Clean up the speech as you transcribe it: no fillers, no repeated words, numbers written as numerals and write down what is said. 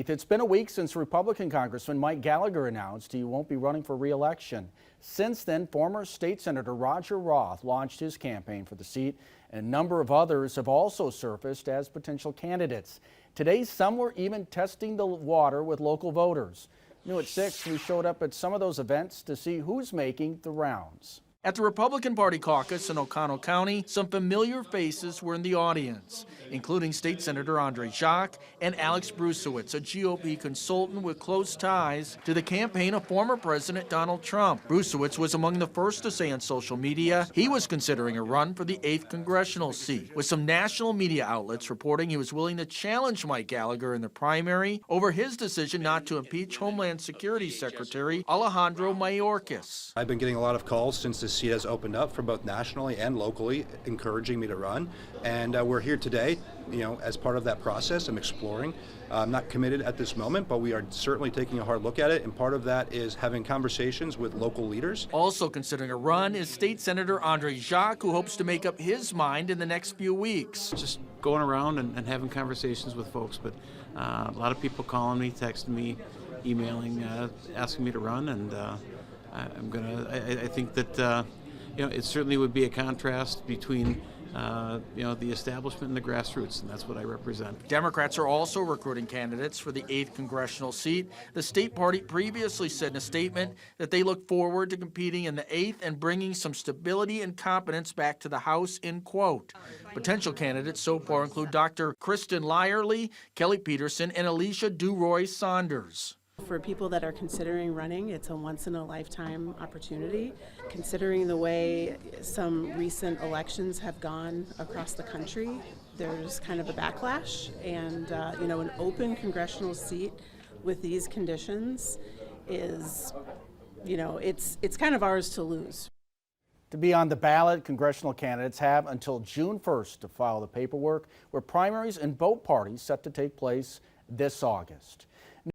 8th. It's been a week since Republican Congressman Mike Gallagher announced he won't be running for re-election. Since then, former State Senator Roger Roth launched his campaign for the seat, and a number of others have also surfaced as potential candidates. Today, some were even testing the water with local voters. New at 6, we showed up at some of those events to see who's making the rounds. At the Republican Party caucus in O'Connell County, some familiar faces were in the audience, including State Senator Andre Jacques and Alex Brusewitz, a GOP consultant with close ties to the campaign of former President Donald Trump. Brusewitz was among the first to say on social media he was considering a run for the 8th Congressional seat, with some national media outlets reporting he was willing to challenge Mike Gallagher in the primary over his decision not to impeach Homeland Security Secretary Alejandro Mayorkas. I've been getting a lot of calls since the seat has opened up from both nationally and locally, encouraging me to run. And we're here today, as part of that process. I'm exploring. I'm not committed at this moment, but we are certainly taking a hard look at it. And part of that is having conversations with local leaders. Also considering a run is State Senator Andre Jacques, who hopes to make up his mind in the next few weeks. Just going around and having conversations with folks, but a lot of people calling me, texting me, emailing, asking me to run, and I think that it certainly would be a contrast between the establishment and the grassroots, and that's what I represent. Democrats are also recruiting candidates for the 8th congressional seat. The state party previously said in a statement that they look forward to competing in the 8th and bringing some stability and competence back to the House, end quote. Potential candidates so far include Dr. Kristen Lyerly, Kelly Peterson, and Alicia DuRoy Saunders. For people that are considering running, it's a once-in-a-lifetime opportunity. Considering the way some recent elections have gone across the country, there's kind of a backlash, and an open congressional seat with these conditions is, it's kind of ours to lose. To be on the ballot, congressional candidates have until June 1st to file the paperwork, with primaries in both parties set to take place this August.